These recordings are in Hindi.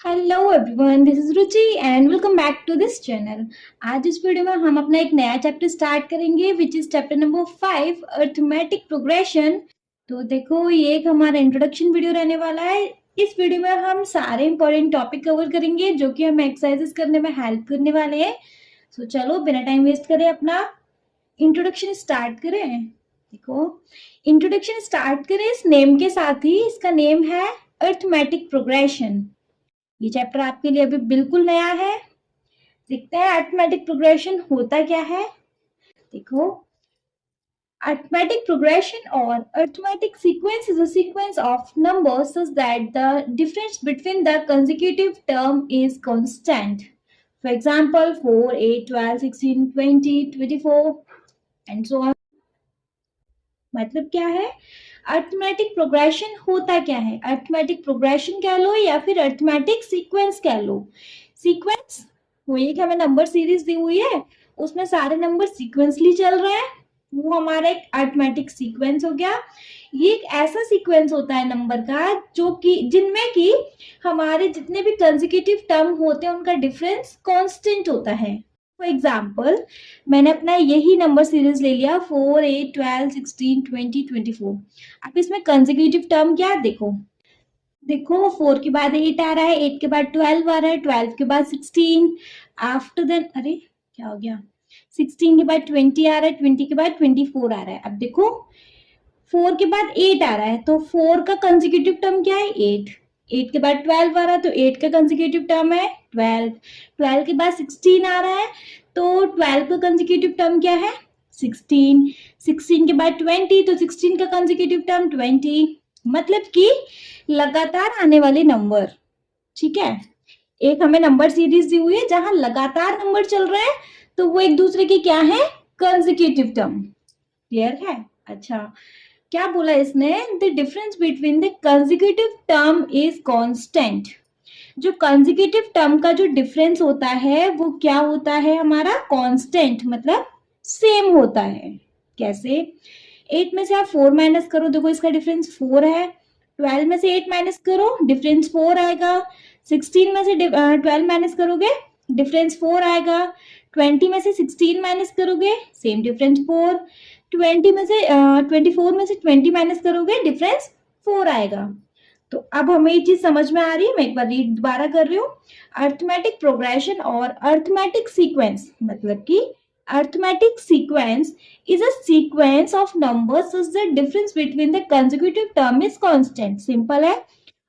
Hello everyone, this is Ruchi and welcome back to this channel. आज इस वीडियो में हम अपना एक नया चैप्टर स्टार्ट करेंगे which is chapter number 5 arithmetic progression. तो देखो, ये एक हमारा इंट्रोडक्शन वीडियो रहने वाला है। इस वीडियो में हम सारे इंपॉर्टेंट टॉपिक कवर करेंगे जो कि हमें एक्सरसाइजेस करने में हेल्प करने वाले हैं। सो चलो बिना टाइम वेस्ट करें अपना इंट्रोडक्शन स्टार्ट करें। देखो, इंट्रोडक्शन स्टार्ट करें इस नेम के साथ ही। इसका नेम है अर्थमेटिक प्रोग्रेशन। ये चैप्टर आपके लिए अभी बिल्कुल नया है। देखते हैं अर्थमेटिक प्रोग्रेशन होता क्या है। देखो, arithmetic progression or arithmetic sequence is a sequence of numbers such that the difference between the consecutive term is constant. For example, 4, 8, 12, 16, 20, 24 and so on. मतलब क्या है? अर्थमेटिक प्रोग्रेशन होता क्या है? अर्थमेटिक प्रोग्रेशन कह लो या फिर अर्थमेटिक सीक्वेंस कह लो। सीक्वेंस वही कि हमें नंबर सीरीज दी हुई है, उसमें सारे नंबर सीक्वेंसली चल रहे हैं, वो हमारा एक अर्थमेटिक सीक्वेंस हो गया। ये एक ऐसा सीक्वेंस होता है नंबर का जो कि जिनमें कि हमारे जितने भी कंसेक्यूटिव टर्म होते हैं उनका डिफरेंस कांस्टेंट होता है। फॉर एग्जाम्पल, मैंने अपना यही नंबर सीरीज ले लिया 4, 8, 12, 16, 20, 24। अब इसमें कंसेक्यूटिव टर्म क्या है? देखो 4 के बाद 8 आ रहा है, 8 के बाद 12 आ रहा है, 12 के बाद 16, आफ्टर देन अरे क्या हो गया, 16 के बाद 20 आ रहा है, 20 के बाद 24 आ रहा है। अब देखो 4 के बाद 8 आ रहा है तो 4 का कंसेक्यूटिव टर्म क्या है? 8। 8 के बाद 12 आ रहा है तो 8 का कंसेक्यूटिव टर्म है 12। 12 के बाद 16 आ रहा है तो 12 का कंसेक्यूटिव टर्म क्या है? 16। 16 के बाद 20 तो 16 का कंसेक्यूटिव टर्म 20। मतलब कि लगातार आने वाले नंबर। ठीक है, एक हमें नंबर सीरीज दी हुई है जहां लगातार नंबर चल रहे हैं तो वो एक दूसरे की क्या है? Consecutive term. क्लियर है? अच्छा, क्या बोला इसने? The difference between the consecutive term is constant. जो कंसेक्यूटिव टर्म का जो डिफरेंस होता है वो क्या होता है? हमारा कांस्टेंट, मतलब सेम होता है। कैसे? 8 में से आप 4 माइनस करो, देखो इसका डिफरेंस 4 है। 12 में से 8 माइनस करो, डिफरेंस 4 आएगा। 16 में से 12 माइनस करोगे, डिफरेंस 4 आएगा। 20 में से 16 माइनस करोगे, सेम डिफरेंस 4। 20 में से 24 में से 20 माइनस करोगे, डिफरेंस 4 आएगा। तो अब हमें ये चीज समझ में आ रही है। मैं एक बार रीड दोबारा कर रही हूँ। अर्थमेटिक प्रोग्रेशन और अर्थमेटिक सीक्वेंस, मतलब कि arithmetic sequence is a sequence of numbers such that difference between the consecutive term is constant. Simple है।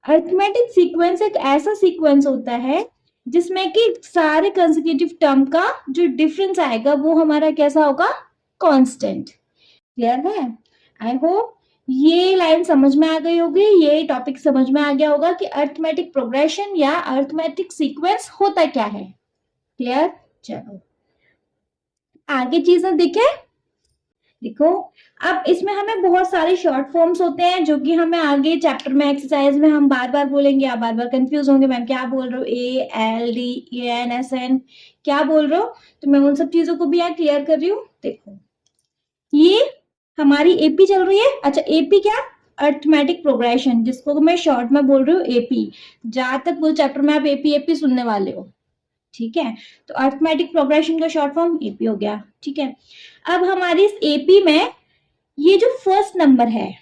अर्थमेटिक सीक्वेंस एक ऐसा सीक्वेंस होता है जिसमें कि सारे कंसेक्यूटिव टर्म का जो डिफरेंस आएगा वो हमारा कैसा होगा? कांस्टेंट। क्लियर है? आई होप ये लाइन समझ में आ गई होगी, ये टॉपिक समझ में आ गया होगा कि अर्थमेटिक प्रोग्रेशन या अर्थमेटिक सीक्वेंस होता क्या है। क्लियर? चलो आगे चीजें देखें। देखो, अब इसमें हमें बहुत सारे शॉर्ट फॉर्म्स होते हैं जो कि हमें आगे चैप्टर में एक्सरसाइज में हम बार बार बोलेंगे। आप बार बार कंफ्यूज होंगे, मैम क्या बोल रहे हो, A L D A N S N क्या बोल रहे हो? तो मैं उन सब चीजों को भी यहाँ क्लियर कर रही हूँ। देखो, ये हमारी एपी चल रही है। अच्छा, एपी क्या? अर्थमेटिक प्रोग्रेशन, जिसको मैं शॉर्ट में बोल रही हूँ एपी। जहां तक पूरे चैप्टर में आप एपी एपी सुनने वाले हो। ठीक है, तो अर्थमेटिक प्रोग्रेशन का शॉर्ट फॉर्म एपी हो गया। ठीक है, अब हमारी इस एपी में ये जो फर्स्ट नंबर है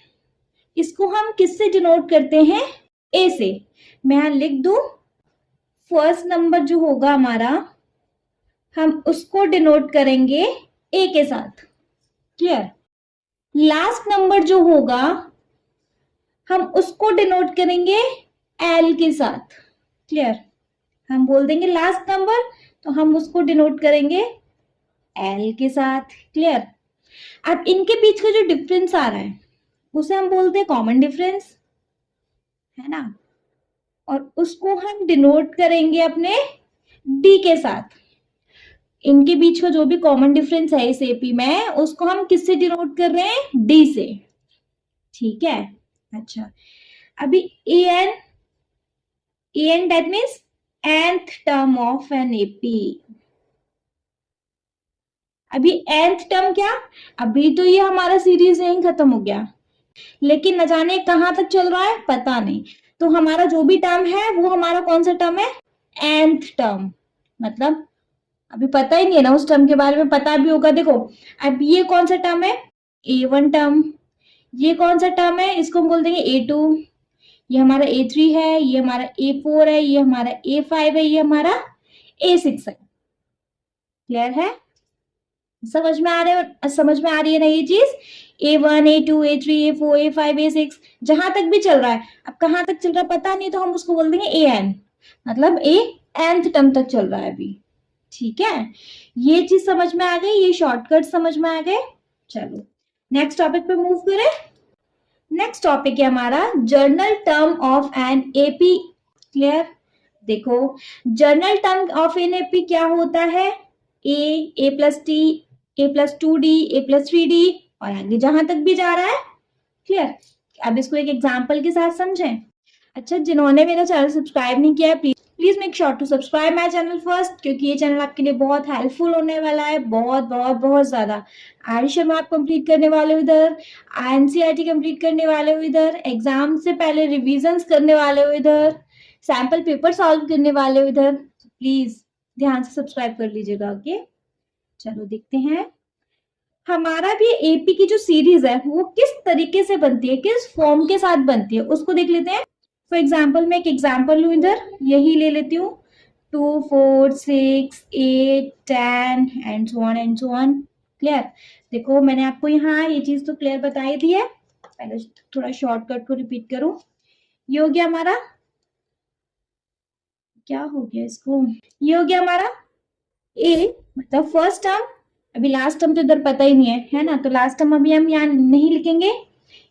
इसको हम किससे डिनोट करते हैं? ए से। मैं यहां लिख दूं, फर्स्ट नंबर जो होगा हमारा हम उसको डिनोट करेंगे ए के साथ। क्लियर? लास्ट नंबर जो होगा हम उसको डिनोट करेंगे एल के साथ। क्लियर? हम बोल देंगे लास्ट नंबर तो हम उसको डिनोट करेंगे एल के साथ। क्लियर? अब इनके बीच का जो डिफरेंस आ रहा है उसे हम बोलते हैं कॉमन डिफरेंस, है ना? और उसको हम डिनोट करेंगे अपने डी के साथ। इनके बीच का जो भी कॉमन डिफरेंस है इस एपी में उसको हम किससे डिनोट कर रहे हैं? डी से। ठीक है, अच्छा अभी n that means nth term of an AP. अभी nth टर्म क्या? अभी तो ये हमारा सीरीज यहीं खत्म हो गया, लेकिन न जाने कहां तक चल रहा है पता नहीं। तो हमारा जो भी टर्म है वो हमारा कौन सा टर्म है, nth टर्म। मतलब अभी पता ही नहीं है ना उस टर्म के बारे में, पता भी होगा। देखो अब ये कौन सा टर्म है, a1 टर्म। ये कौन सा टर्म है, इसको हम बोल देंगे a2। ये हमारा a3 है, ये हमारा a4 है, ये हमारा a5 है, ये हमारा a6 है। क्लियर है, समझ में आ रही है ना ये चीज। a1 a2 a3 a4 a5 a6 जहां तक भी चल रहा है। अब कहां तक चल रहा है पता नहीं, तो हम उसको बोल देंगे an, मतलब a nth टर्म तक चल रहा है अभी। ठीक है, ये चीज समझ में आ गई, ये शॉर्टकट समझ में आ गए। चलो नेक्स्ट टॉपिक पे मूव करें। नेक्स्ट टॉपिक है हमारा general term of an AP. Clear, देखो general term of an AP क्या होता है, a plus d, a plus 2d, a plus 3d और आगे जहां तक भी जा रहा है। क्लियर, अब इसको एक एग्जांपल के साथ समझें। अच्छा, जिन्होंने मेरा चैनल सब्सक्राइब नहीं किया है please make sure to subscribe my channel first, क्योंकि ये चैनल आपके लिए बहुत हेल्पफुल होने वाला है, बहुत बहुत बहुत ज्यादा। आयुष्य में आप कंप्लीट करने वाले हो इधर, एनसीईआरटी कंप्लीट करने वाले हो इधर, एग्जाम से पहले रिविजन्स करने वाले हो इधर, सैंपल पेपर सॉल्व करने वाले हो इधर। प्लीज ध्यान से सब्सक्राइब कर लीजिएगा। ओके, चलो देखते हैं हमारा भी एपी की जो सीरीज है वो किस तरीके से बनती है, किस फॉर्म के साथ बनती है, उसको देख लेते हैं। फॉर एग्जाम्पल मैं एक एग्जाम्पल लू इधर, यही ले लेती हूँ 2 4 6 8 10 and so on and so on. Clear, देखो मैंने आपको यहाँ ये चीज तो क्लियर बताई दी है, पहले थोड़ा शॉर्टकट को रिपीट करूं। ये हो गया हमारा, क्या हो गया इसको, ये हो गया हमारा ए, मतलब फर्स्ट टर्म। अभी लास्ट टर्म तो इधर पता ही नहीं है ना, तो लास्ट टर्म अभी हम यहाँ नहीं लिखेंगे।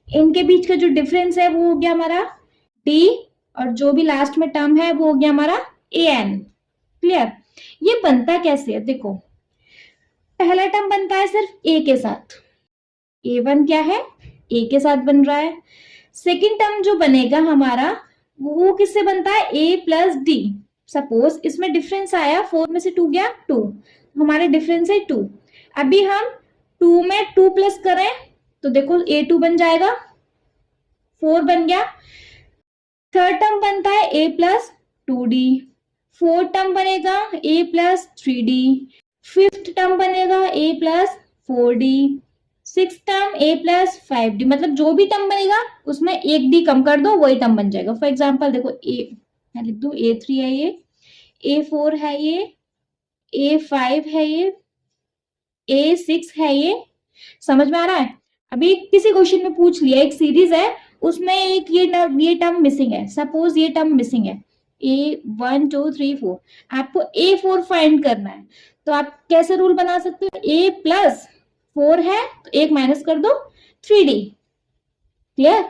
इनके बीच का जो डिफरेंस है वो हो गया हमारा डी, और जो भी लास्ट में टर्म है वो हो गया हमारा ए एन। क्लियर, ये बनता कैसे है, देखो पहला टर्म बनता है सिर्फ ए के साथ, a1 क्या है, ए के साथ बन रहा है। सेकेंड टर्म जो बनेगा हमारा वो किससे बनता है, a प्लस डी। सपोज इसमें डिफरेंस आया, 4 में से 2 गया 2, हमारे डिफरेंस है 2। अभी हम 2 में 2 प्लस करें तो देखो a2 बन जाएगा, 4 बन गया। थर्ड टर्म बनता है a plus 2d, fourth term बनेगा a plus 3d, fifth term बनेगा a plus 4d, six term a plus 5d। मतलब जो भी टर्म बनेगा उसमें एक d कम कर दो, वही टर्म बन जाएगा। फॉर एग्जाम्पल देखो मैं लिख दू a3 है ये, a4 है ये, a5 है ये, a6 है ये। समझ में आ रहा है। अभी किसी क्वेश्चन में पूछ लिया, एक सीरीज है उसमें एक ये टर्म मिसिंग है, सपोज ये टर्म मिसिंग है a1 2 3 4, आपको a4 फाइंड करना है। तो आप कैसे रूल बना सकते हो, a प्लस 4 है तो एक माइनस कर दो 3d। क्लियर,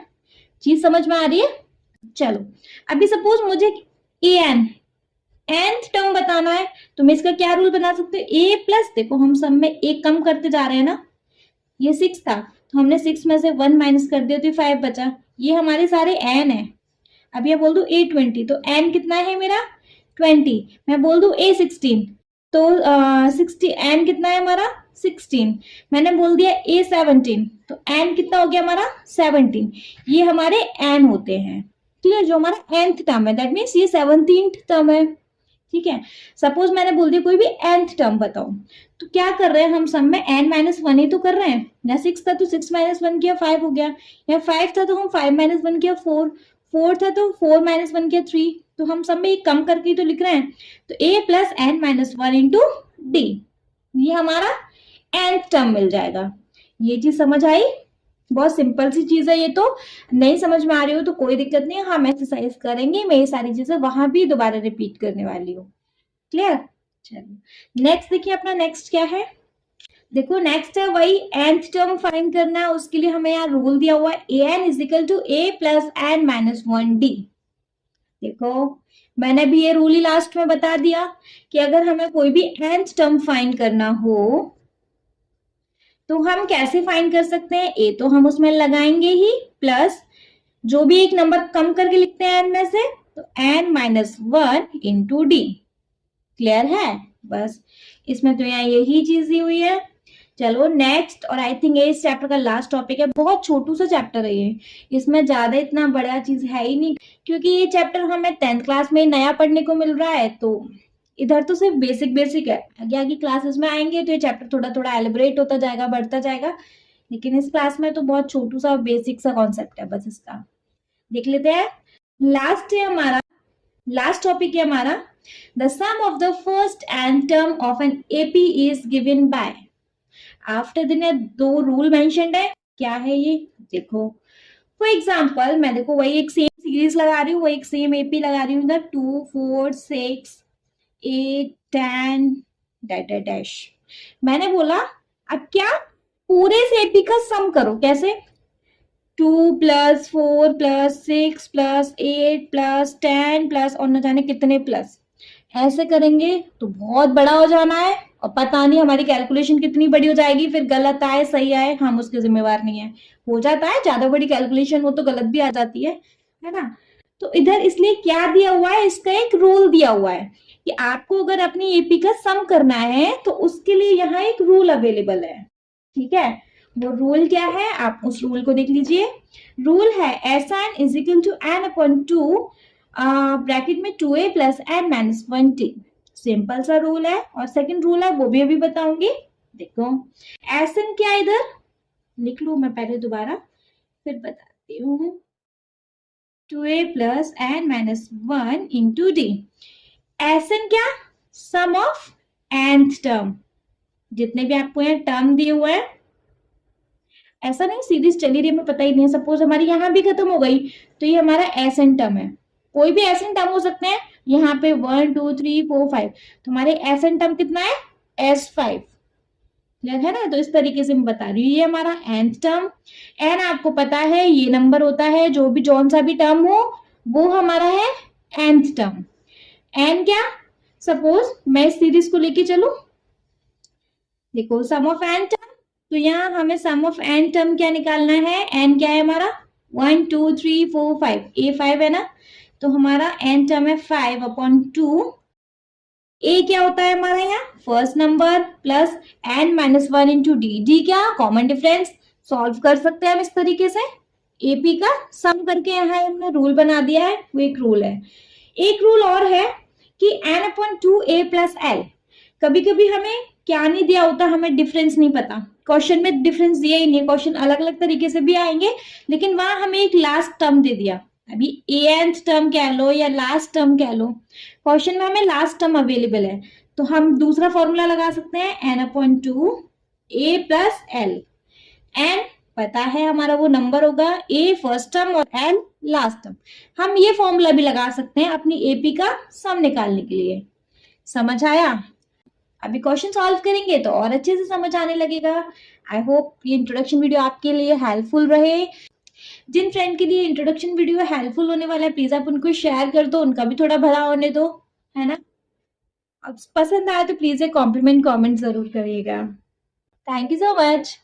चीज समझ में आ रही है। चलो अभी सपोज मुझे an nth टर्म बताना है, तो मैं इसका क्या रूल बना सकते हो, a प्लस, देखो हम सब में एक कम करते जा रहे हैं ना, ये 6 था तो हमने 6 में से 1 माइनस कर दिया तो 5 बचा। ये हमारे सारे n है। अब ये बोल दू a20 तो n कितना है मेरा 20, मैं बोल दू a16 तो 60, n कितना है हमारा 16, मैंने बोल दिया a17 तो n कितना हो गया हमारा 17। ये हमारे n होते हैं। क्लियर, जो हमारा nth टर्म है दैट मीन्स ये 17th टर्म है। ठीक है, सपोज मैंने बोल दिया कोई भी nth टर्म बताओ, तो क्या कर रहे हैं हम सब में n माइनस 1 ही तो कर रहे हैं ना। 6 था तो 6 माइनस 1 किया 5 हो गया, या 5 था तो हम 5 माइनस 1 किया 4, 4 था तो 4 माइनस 1 किया 3, तो हम सब में एक कम करके तो लिख रहे हैं। तो a plus n minus 1 into D, ये हमारा nth टर्म मिल जाएगा। ये चीज समझ आई, बहुत सिंपल सी चीज है ये। तो नहीं समझ में आ रही हो तो कोई दिक्कत नहीं है, हम एक्सरसाइज करेंगे, मैं ये सारी चीजें वहां भी दोबारा रिपीट करने वाली हूँ। क्लियर, चलो नेक्स्ट देखिए अपना नेक्स्ट क्या है। देखो नेक्स्ट है वही nth टर्म फाइंड करना है, उसके लिए हमें यहाँ रूल दिया हुआ है an is equal to a plus n minus 1d। देखो मैंने भी ये रूल ही लास्ट में बता दिया कि अगर हमें कोई भी nth टर्म फाइंड करना हो तो हम कैसे फाइंड कर सकते हैं, a तो हम उसमें लगाएंगे ही, प्लस जो भी एक नंबर कम करके लिखते हैं n में से तो n minus 1 into D. Clear है, बस इसमें तो यहाँ यही चीज दी हुई है। चलो नेक्स्ट, और आई थिंक ये इस चैप्टर का लास्ट टॉपिक है। बहुत छोटू सा चैप्टर है ये, इसमें ज्यादा इतना बड़ा चीज है ही नहीं, क्योंकि ये चैप्टर हमें 10th क्लास में नया पढ़ने को मिल रहा है। तो इधर तो सिर्फ बेसिक बेसिक है, आगे आगे क्लासेस में आएंगे तो ये चैप्टर थोड़ा थोड़ा एलिब्रेट होता जाएगा, बढ़ता जाएगा। लेकिन इस क्लास में तो बहुत छोटू सा बेसिक सा कॉन्सेप्ट है बस इसका। देख लेते हैं। लास्ट है हमारा, लास्ट टॉपिक है हमारा, the sum of the first and term of an AP is given by. After then 2 rule mentioned है। क्या है ये देखो। फॉर एग्जाम्पल मैं देखो वही एक सेम सीरीज लगा रही हूँ, वही एक सेम एपी लगा रही हूँ इधर 2 4 6 8 10 डैश डैश डैश। मैंने बोला अब क्या पूरे इस एपी का सम करो। कैसे? 2 + 4 + 6 + 8 + 10 प्लस और न जाने कितने प्लस, ऐसे करेंगे तो बहुत बड़ा हो जाना है, और पता नहीं हमारी कैलकुलेशन कितनी बड़ी हो जाएगी, फिर गलत आए सही आए हम उसके जिम्मेवार नहीं है। हो जाता है ज्यादा बड़ी कैलकुलेशन हो तो गलत भी आ जाती है ना। तो इधर इसलिए क्या दिया हुआ है, इसका एक रूल दिया हुआ है कि आपको अगर अपनी एपी का सम करना है तो उसके लिए यहाँ एक रूल अवेलेबल है। ठीक है, वो रूल क्या है आप उस रूल को देख लीजिए। रूल है SN = n/2 ब्रैकेट में 2a + n - 1t। सिंपल सा रूल है, और सेकंड रूल है वो भी अभी बताऊंगी। देखो SN क्या, इधर लिख लो, मैं पहले दोबारा फिर बताती हूँ। 2a + n - 1 × d। SN क्या, सम ऑफ nth टर्म, जितने भी आपको यहाँ टर्म दिए हुए हैं। ऐसा नहीं सीरीज चली रही हमें पता ही नहीं है, सपोज हमारी यहाँ भी खत्म हो गई तो ये हमारा SN टर्म है। कोई भी SN टर्म हो सकते हैं, यहाँ पे 1 2 3 4 5, तो हमारे SN टर्म कितना है S5 है ना। तो इस तरीके से मैं बता रही हूँ, ये हमारा nth टर्म। n आपको पता है ये नंबर होता है, जो भी जौन सा भी टर्म हो वो हमारा है nth टर्म। n क्या, सपोज मैं इस सीरीज को लेके चलूं, देखो सम ऑफ n टर्म, तो यहाँ हमें सम ऑफ n टर्म क्या निकालना है। n क्या है हमारा 1 2 3 4 5, a5 है ना, तो हमारा n टर्म है 5/2। a क्या होता है हमारा यहाँ first number plus n - 1 × d। d क्या, कॉमन डिफरेंस, सॉल्व कर सकते हैं हम इस तरीके से। एपी का सम करके यहाँ हमने रूल बना दिया है, वो एक रूल है। एक रूल और है कि n/2a + l। कभी कभी हमें क्या नहीं दिया होता, हमें डिफरेंस नहीं पता, क्वेश्चन में डिफरेंस दिया ही नहीं, क्वेश्चन अलग अलग तरीके से भी आएंगे, लेकिन वहां हमें एक लास्ट टर्म दे दिया। अभी nth टर्म कह लो या लास्ट टर्म कह लो, क्वेश्चन में हमें लास्ट टर्म अवेलेबल है, तो हम दूसरा फॉर्मूला लगा सकते हैं n/2a + l। n पता है हमारा वो नंबर होगा, a फर्स्ट टर्म और l लास्ट टर्म। हम ये फॉर्मूला भी लगा सकते हैं अपनी एपी का सम निकालने के लिए। समझ आया? अभी क्वेश्चन सॉल्व करेंगे तो और अच्छे से समझ आने लगेगा। आई होप ये इंट्रोडक्शन वीडियो आपके लिए हेल्पफुल रहे। जिन फ्रेंड के लिए इंट्रोडक्शन वीडियो हेल्पफुल होने वाला है प्लीज आप उनको शेयर कर दो, उनका भी थोड़ा भला होने दो, है ना। अब पसंद आए तो प्लीज एक कॉम्प्लीमेंट कमेंट जरूर करिएगा। Thank you so much.